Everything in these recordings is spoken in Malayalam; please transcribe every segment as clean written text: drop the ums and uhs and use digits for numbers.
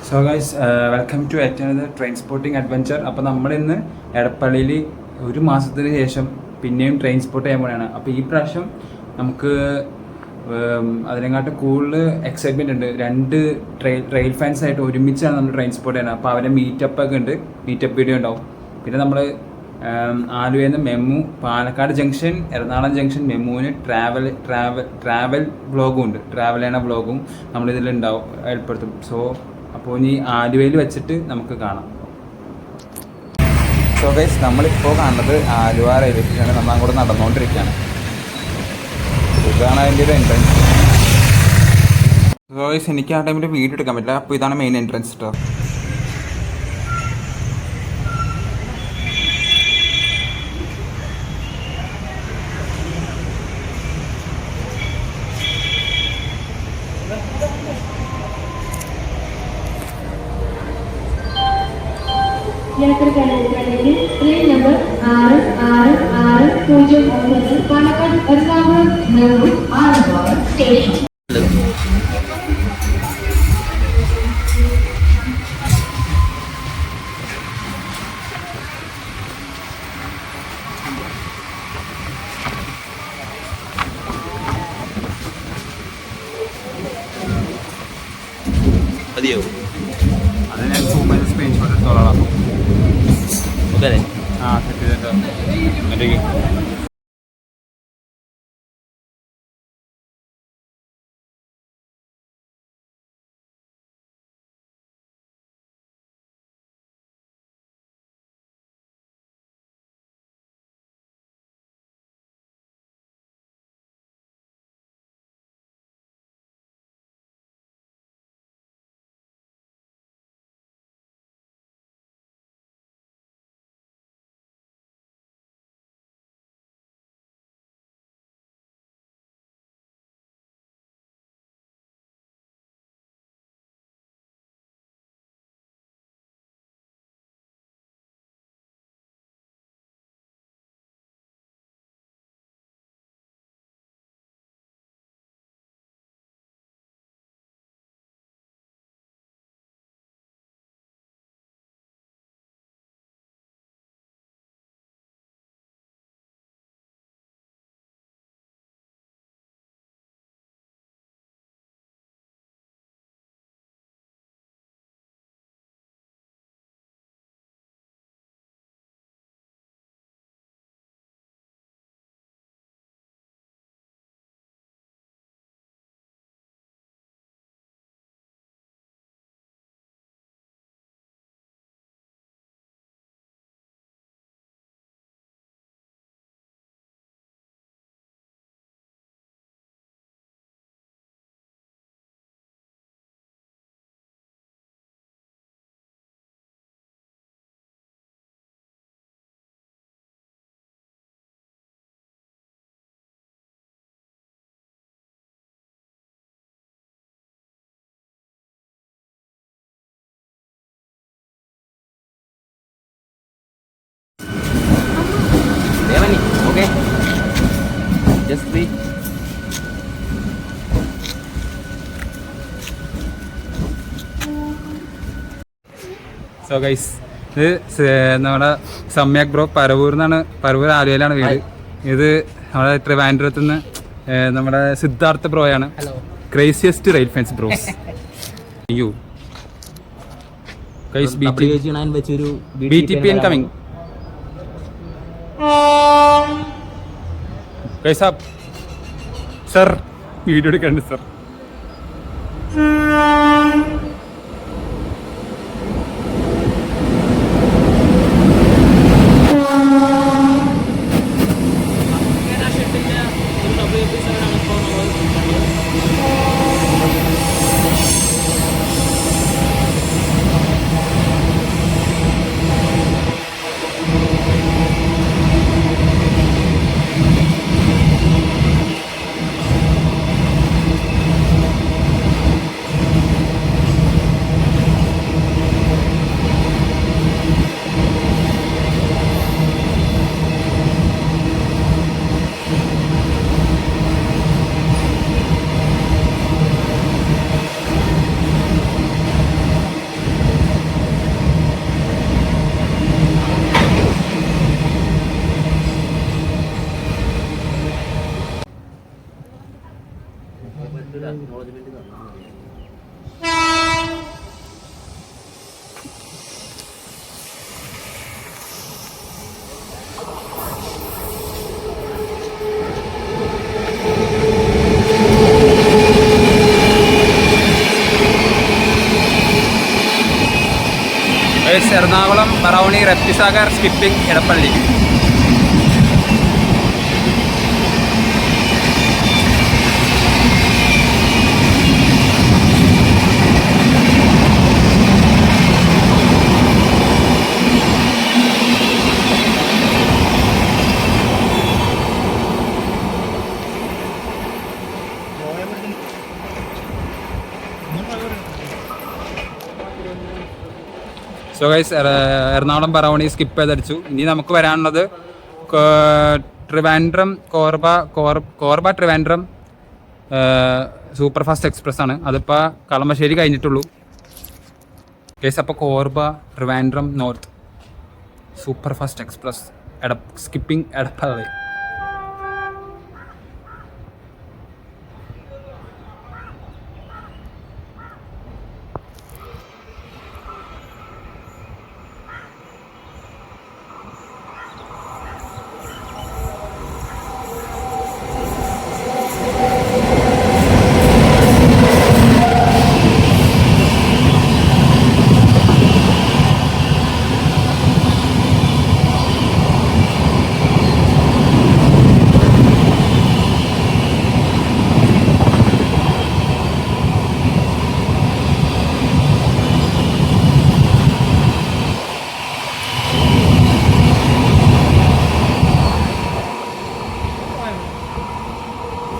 So guys welcome to at another train spotting adventure. അപ്പോൾ നമ്മളിന്ന് എടപ്പള്ളിയിൽ ഒരു മാസത്തിന് ശേഷം പിന്നെയും ട്രെയിൻ സ്പോട്ട് ചെയ്യാൻ പോലെയാണ്. അപ്പോൾ ഈ പ്രാവശ്യം നമുക്ക് അതിനെക്കാട്ടും കൂടുതൽ എക്സൈറ്റ്മെൻറ്റ് ഉണ്ട്. രണ്ട് ട്രെയിൽ ഫാൻസ് ആയിട്ട് ഒരുമിച്ചാണ് നമ്മൾ ട്രെയിൻ സ്പോട്ട് ചെയ്യുന്നത്. അപ്പോൾ അവരെ മീറ്റപ്പ് ഒക്കെ ഉണ്ട്, മീറ്റപ്പ് വീഡിയോ ഉണ്ടാവും. പിന്നെ നമ്മൾ ആലുവയിൽ നിന്ന് MEMU, Palakkad junction, Ernakulam junction മെമ്മുവിന് ട്രാവൽ വ്ളോഗും ഉണ്ട്. ട്രാവൽ ചെയ്യണ വ്ളോഗും നമ്മളിതിലുണ്ടാവും, ഏർപ്പെടുത്തും. സോ അപ്പോൾ ഇനി ആലുവയിൽ വെച്ചിട്ട് നമുക്ക് കാണാം. സോ ഗൈസ്, നമ്മളിപ്പോൾ കാണുന്നത് ആലുവ റെയിൽവേ സ്റ്റേഷനാണ്. നമ്മൾ അങ്ങോട്ട് നടന്നുകൊണ്ടിരിക്കുകയാണ്. ഇതാണ് അതിൻ്റെ ഒരു എൻട്രൻസ്. സോ ഗൈസ്, എനിക്ക് ആ ടൈമിൽ വീഡിയോ എടുക്കാൻ പറ്റില്ല. അപ്പോൾ ഇതാണ് മെയിൻ എൻട്രൻസ് കേട്ടോ. യാത്രക്കാരുടെ train number 6660 Palakkad Ernakulam MEMU Aluva station. മതിയോ? അത് ഞാൻ സ്ക്രീൻഷോട്ട് എടുത്തോളാം. ഓക്കെ അല്ലേ? ആ, സെറ്റ് ചെയ്തിട്ടോ. മറ്റേ okay, just wait. So guys, ഇത് നമ്മുടെ സമ്യക് ബ്രോ പറവൂർ ആലുവയിലാണ് വീട്. ഇത് നമ്മുടെ ട്രിവാൻഡ്രത്ത് നിന്ന് നമ്മുടെ സിദ്ധാർത്ഥ ബ്രോയാണ്. Craziest rail fans bros. You guys, BTPN coming. Guys ആപ്പ് സർ, വീഡിയോ എടുക്കണ്ട് സർ. എറണാകുളം പറവണി Raptisagar skipping Edappally. So guys Ernakulam പറവണി സ്കിപ്പ് ചെയ്തടിച്ചു. ഇനി നമുക്ക് വരാനുള്ളത് Trivandrum Korba Trivandrum super fast express ആണ്. അതിപ്പോൾ കളമശ്ശേരി കഴിഞ്ഞിട്ടുള്ളൂ ഗൈസ്. അപ്പോൾ Korba Trivandrum north super fast express skipping Edappally.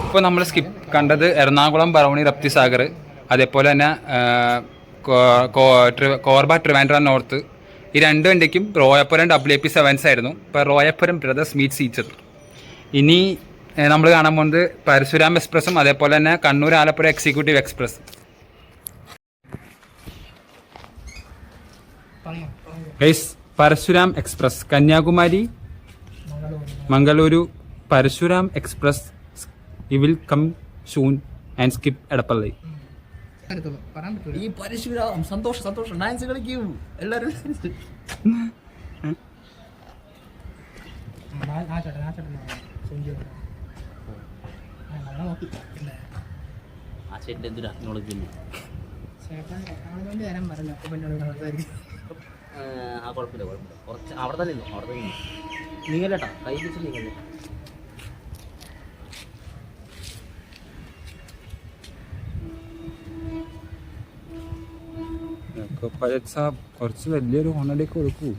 ഇപ്പോൾ നമ്മൾ കണ്ടത് എറണാകുളം പറവണി രപ്തിസാഗർ, അതേപോലെ തന്നെ കോർബ ട്രിവാൻഡ്രം നോർത്ത്. ഈ രണ്ട് വണ്ടിക്കും റോയപ്പുരം WAP7s ആയിരുന്നു. ഇപ്പോൾ റോയപ്പുരം ബ്രദേഴ്സ് മീറ്റ് സീച്ചത്. ഇനി നമ്മൾ കാണാൻ പോകുന്നത് പരശുരാം എക്സ്പ്രസും അതേപോലെ തന്നെ Kannur Alappuzha executive express. Guys, Parasuram express Kanyakumari Mangaluru Parasuram express will come soon and skip Edappally. ഈ പരശുരാം സന്തോഷം ഡാൻസ് കളിക്കൂ എല്ലാവരും. ആ ചേട്ടൻ എന്തൊരു അക്നോളജി. ആ കുഴപ്പമില്ല കുറച്ച് അവിടെ തന്നെ നീങ്ങല്ലേട്ടാ, കൈ പിടിച്ച് നീങ്ങല്ലേ. കുറച്ച് വലിയൊരു ഹോണലേക്ക് കൊടുക്കൂ.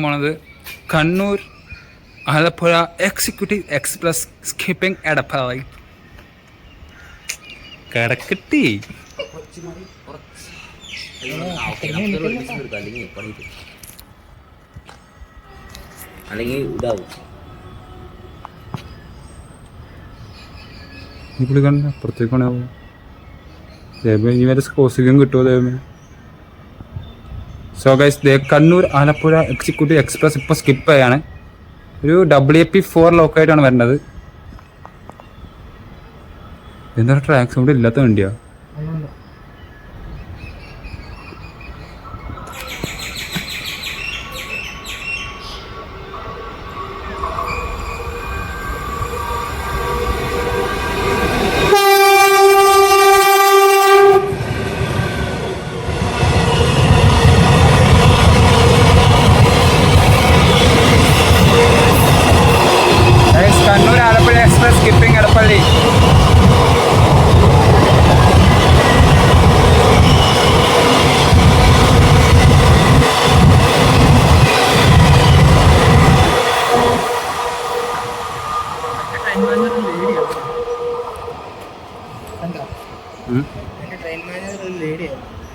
പോണത് Kannur Alappuzha executive express skipping Edappally. കിടക്കിട്ടി അല്ലെങ്കിൽ ഇതാവും. ഈ പുള്ളി കണ്ട അപ്പുറത്തേക്കാണാവോ ഇനി വരെ സ്പോസിലും കിട്ടുമോ ദൈവമേ. So guys, Kannur Alappuzha executive express ഇപ്പോൾ സ്കിപ്പ് ചെയ്യാണ്. ഒരു WAP4 ലോക്കായിട്ടാണ് വരുന്നത്. എന്താ ട്രാക്ക് സൗണ്ട് ഇല്ലാത്ത വണ്ടിയാ. Kannur Alappuzha express skipping Edappally.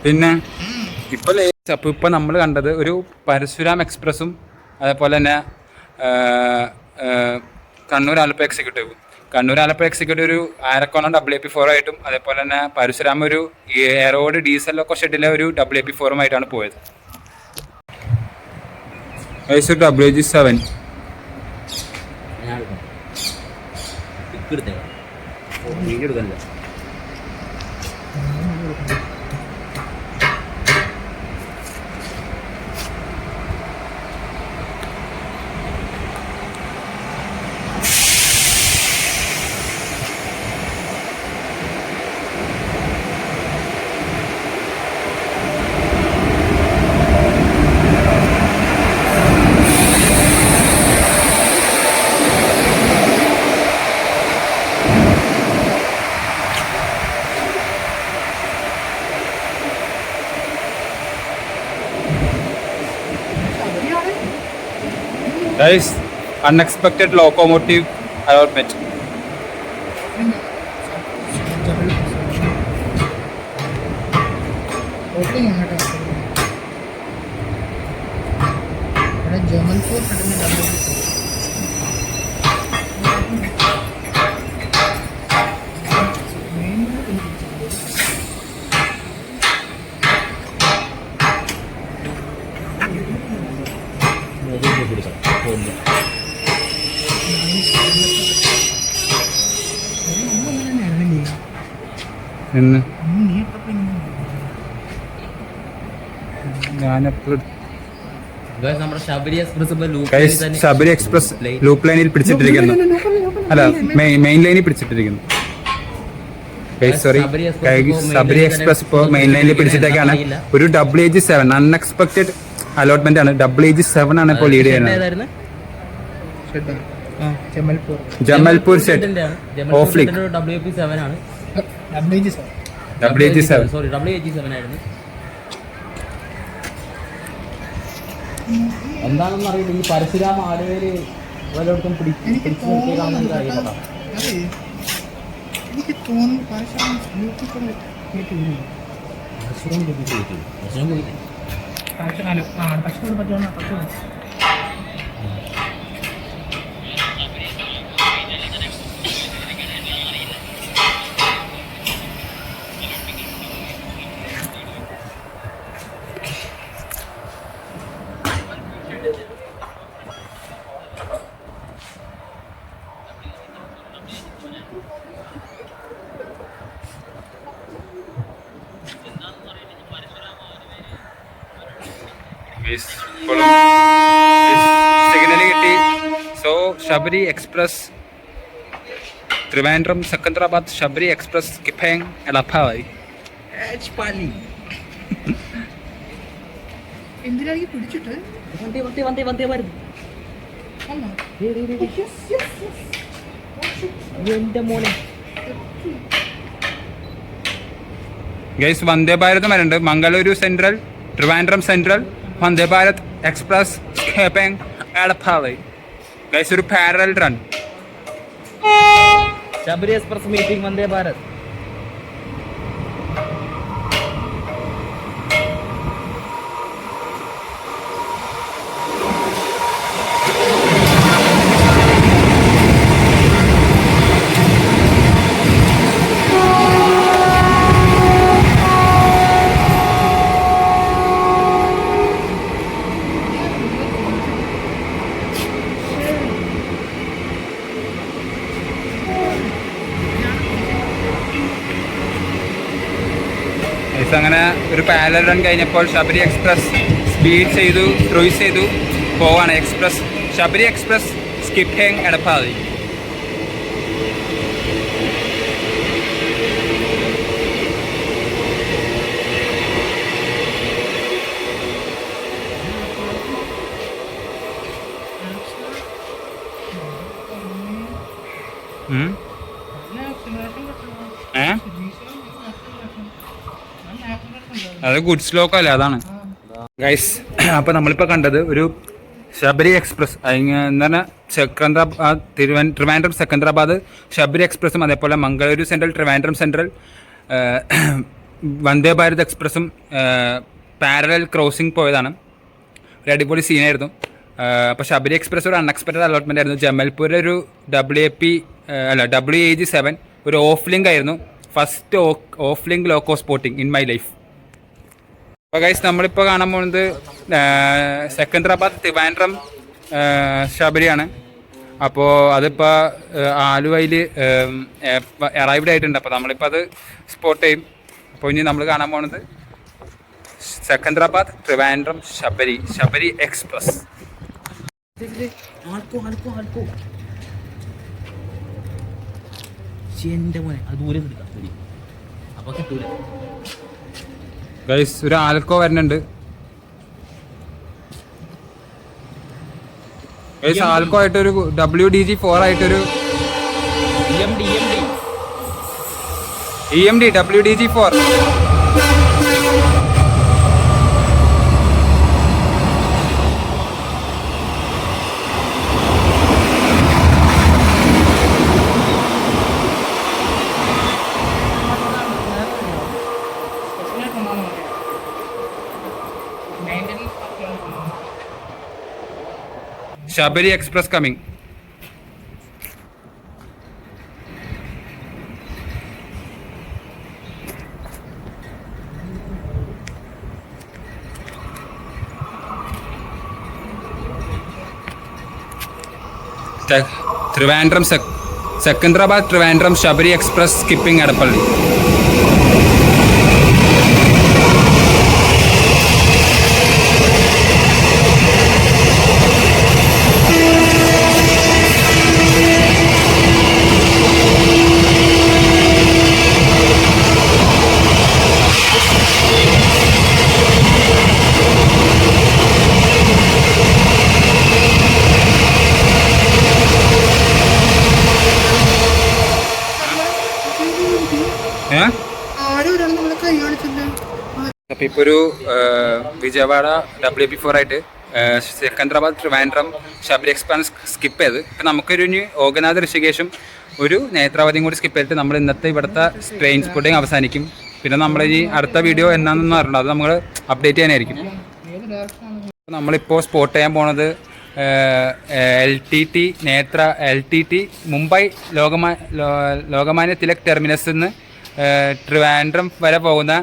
പിന്നെ ഇപ്പൊ നമ്മൾ കണ്ടത് ഒരു പരശുരാം എക്സ്പ്രസും അതേപോലെ തന്നെ കണ്ണൂർ ആലപ്പുഴ എക്സിക്യൂട്ടീവ്. കണ്ണൂർ ആലപ്പുഴ എക്സിക്യൂട്ടീവ് ഒരു ആരക്കോണം WAP4 ആയിട്ടും അതേപോലെ തന്നെ പരശുരാം ഒരു എയറോഡ് ഡീസൽ ഒക്കെ ഷെഡിലെ ഒരു WAP4 ആയിട്ടാണ് പോയത്. WG7 വീഡിയോ എടുക്കാനില്ല. Guys, unexpected locomotive allotment. Jamalpur നമ്മുടെ Sabari express Sabari express loop ലൈനിൽ പിടിച്ചിട്ടിരിക്കുന്നു. അല്ല, മെയിൻ ലൈനിൽ പിടിച്ചിട്ടിരിക്കുന്നു. സോറി, ശബരി എക്സ്പ്രസ് ഇപ്പോൾ മെയിൻ ലൈനിൽ പിടിച്ചിട്ടേക്കാണ്. ഒരു WAG7 അൺഎക്സ്പെക്ടഡ് അലോട്ട്മെന്റ് ആണ്. WAG7 ആണ് ഇപ്പോൾ ലീഡ് ചെയ്യുന്നത്. Jamalpur set of league WAP7 ആണ്. WAG7 സോറി WAG7 ആയിരുന്നു. എന്താണെന്ന് അറിയില്ല. ഈ പരശുരാം ആലുവയില് വല്ലയിടത്തും പിടിച്ചു നിർത്തിയേക്കാണെന്ന് അറിയില്ല. എനിക്ക് തോന്നുന്നു പരശുരാം പറ്റുന്ന സിഗ്നൽ കിട്ടി. So Sabari express Trivandrum Secunderabad Sabari express കിഫേങ് എളപ്പായി. എന്തിനാണെങ്കിൽ പിടിച്ചിട്ട് ഗൈസ്, വന്ദേ ഭാരത് വരുന്നുണ്ട്. Mangaluru central, Trivandrum central, Vande Bharat express കിഫേങ് എളപ്പായി. ഗൈസ്, ഒരു parallel run. Sabari express meeting Vande Bharat. അങ്ങനെ ഒരു പാരലൽ റൺ കഴിഞ്ഞപ്പോൾ ശബരി എക്സ്പ്രസ് സ്പീഡ് ചെയ്തു, ക്രൂയിസ് ചെയ്തു പോവാണ്. എക്സ്പ്രസ് ശബരി എക്സ്പ്രസ് കിഫേങ് എളപ്പായി. അത് ഗുഡ്സ് ലോക്കോ അല്ലേ, അതാണ് ഗൈസ്. അപ്പോൾ നമ്മളിപ്പോൾ കണ്ടത് ഒരു ശബരി എക്സ്പ്രസ് എന്താണ് ട്രിവാൻഡ്രം സെക്കന്ദരാബാദ് ശബരി എക്സ്പ്രസും അതേപോലെ Mangaluru central, Trivandrum central, Vande Bharat എക്സ്പ്രസ്സും parallel crossing പോയതാണ്. ഒരു അടിപൊളി സീനായിരുന്നു. അപ്പോൾ ശബരി എക്സ്പ്രസ് ഒരു അൺഎക്സ്പെക്റ്റഡ് അലോട്ട്മെൻ്റ് ആയിരുന്നു. ജമൽപൂർ ഒരു WAG7 ഒരു ഓഫ് ലിങ്ക് ആയിരുന്നു. First of link loco spotting in my life. അപ്പോൾ ഗൈസ് നമ്മളിപ്പോൾ കാണാൻ പോകുന്നത് സെക്കന്ദരാബാദ് ട്രിവാൻഡ്രം ശബരിയാണ്. അപ്പോൾ അതിപ്പോൾ ആലുവയിൽ അറൈവ്ഡ് ആയിട്ടുണ്ട്. അപ്പോൾ നമ്മളിപ്പോൾ അത് സ്പോട്ട് ചെയ്യും. അപ്പോൾ ഇനി നമ്മൾ കാണാൻ പോകുന്നത് സെക്കന്ദരാബാദ് ട്രിവാൻഡ്രം ശബരി എക്സ്പ്രസ്. ഗൈസ് ഒരു ആൽക്കോ വരുന്നുണ്ട്. ഗൈസ് ആൽക്കോ ആയിട്ടൊരു WDG4 ആയിട്ടൊരു EMD WDG4. Shabari Express coming. Trivandrum Secunderabad Trivandrum Shabari Express skipping Edappalli. അപ്പോൾ ഇപ്പോൾ ഒരു വിജയവാഡ WP4 ആയിട്ട് സെക്കന്ദരാബാദ് ട്രിവാൻഡ്രം ശബരി എക്സ്പ്രസ് സ്കിപ്പ് ചെയ്ത് ഇപ്പം നമുക്കൊരു ഇനി ഓഗനാഥ് ഋഷികേശും ഒരു നേത്രാവതിയും കൂടി സ്കിപ്പ് ചെയ്തിട്ട് നമ്മൾ ഇന്നത്തെ ഇവിടുത്തെ ട്രെയിൻ സ്പോട്ടിങ് അവസാനിക്കും. പിന്നെ നമ്മൾ ഇനി അടുത്ത വീഡിയോ എന്നാണെന്ന് പറഞ്ഞിട്ടുണ്ട്, അത് നമ്മൾ അപ്ഡേറ്റ് ചെയ്യാനായിരിക്കും. നമ്മളിപ്പോൾ സ്പോട്ട് ചെയ്യാൻ പോണത് LTT മുംബൈ ലോകമാന്യ തിലക് ടെർമിനസിൽ നിന്ന് ട്രിവാൻഡ്രം വരെ പോകുന്ന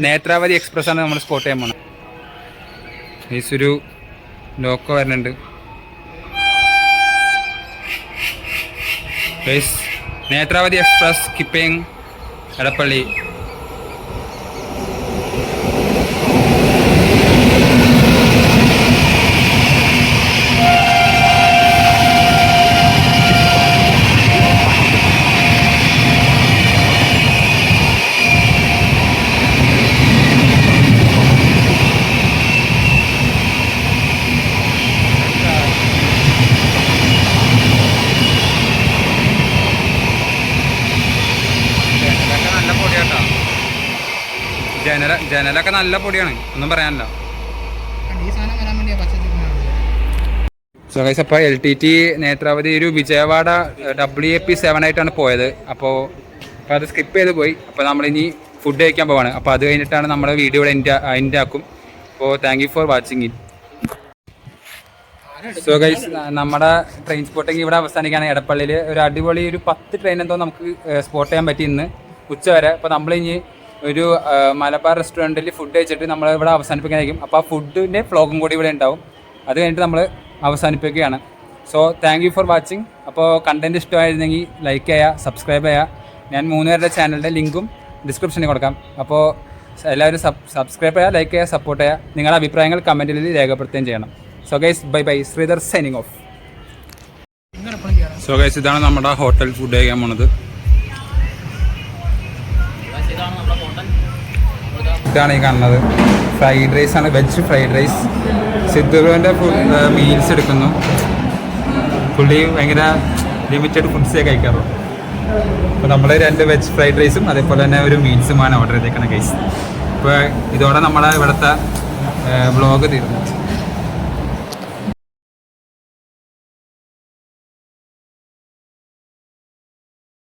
നേത്രാവതി എക്സ്പ്രസ് ആണ് നമ്മൾ സ്പോട്ട് ചെയ്യാൻ പോണത്. ഒരു ലോക്കോ വരുന്നുണ്ട്. Netravati express skipping Edappally. ജനലൊക്കെ നല്ല പൊടിയാണ്, ഒന്നും പറയാനില്ല. സോ ഗൈസ്, അപ്പോൾ LTT നേത്രാവതി ഒരു വിജയവാഡ WAP7 ആയിട്ടാണ് പോയത്. അപ്പോൾ അത് സ്കിപ്പ് ചെയ്ത് പോയി. അപ്പോൾ നമ്മളിനി ഫുഡ് കഴിക്കാൻ പോവാണ്. അപ്പോൾ അത് കഴിഞ്ഞിട്ടാണ് നമ്മുടെ വീഡിയോയുടെ എൻഡ് ആക്കും. അപ്പോൾ thank you for watching it. So guys, നമ്മുടെ ട്രെയിൻ സ്പോട്ടിങ് ഇവിടെ അവസാനിക്കുകയാണ്. എടപ്പള്ളിയിൽ ഒരു അടിപൊളി ഒരു 10 ട്രെയിൻ എന്തോ നമുക്ക് സ്പോട്ട് ചെയ്യാൻ പറ്റി ഇന്ന് ഉച്ചവരെ. അപ്പോൾ നമ്മളിനി ഒരു മലബാർ റെസ്റ്റോറൻറ്റിൽ ഫുഡ് കഴിച്ചിട്ട് നമ്മൾ ഇവിടെ അവസാനിപ്പിക്കാനായിരിക്കും. അപ്പോൾ ആ ഫുഡിൻ്റെ ഫ്ലോഗും കൂടി ഇവിടെ ഉണ്ടാവും. അത് കഴിഞ്ഞിട്ട് നമ്മൾ അവസാനിപ്പിക്കുകയാണ്. So thank you for watching. അപ്പോൾ കണ്ടൻറ്റ് ഇഷ്ടമായിരുന്നെങ്കിൽ ലൈക്ക് ചെയ്യുക, സബ്സ്ക്രൈബ് ചെയ്യുക. ഞാൻ 3 പേരുടെ ചാനലിൻ്റെ ലിങ്കും ഡിസ്ക്രിപ്ഷനിൽ കൊടുക്കാം. അപ്പോൾ എല്ലാവരും സബ്സ്ക്രൈബ് ചെയ്യുക, ലൈക്ക് ചെയ്യുക, സപ്പോർട്ട് ചെയ്യുക. നിങ്ങളുടെ അഭിപ്രായങ്ങൾ കമൻറ്റിൽ രേഖപ്പെടുത്തുകയും ചെയ്യണം. So guys, bye. Sreedhar signing off. So guys, ഇതാണ് നമ്മുടെ ഹോട്ടൽ ഫുഡ് കഴിക്കാൻ പോണത്. ഇതാണ് ഈ കാണുന്നത്. ഫ്രൈഡ് റൈസ് ആണ്, വെജ് ഫ്രൈഡ് റൈസ്. സിദ്ധുവിൻ്റെ മീൽസ് എടുക്കുന്നു. പുള്ളി ഭയങ്കര ലിമിറ്റഡ് ഫുഡ്സേ കഴിക്കാറുള്ളൂ. അപ്പോൾ നമ്മൾ 2 വെജ് ഫ്രൈഡ് റൈസും അതേപോലെ തന്നെ ഒരു മീൽസുമാണ് ഓർഡർ ചെയ്തേക്കണം ഗൈസ്. അപ്പോൾ ഇതോടെ നമ്മളെ ഇവിടുത്തെ വ്ളോഗ് തീർന്നു.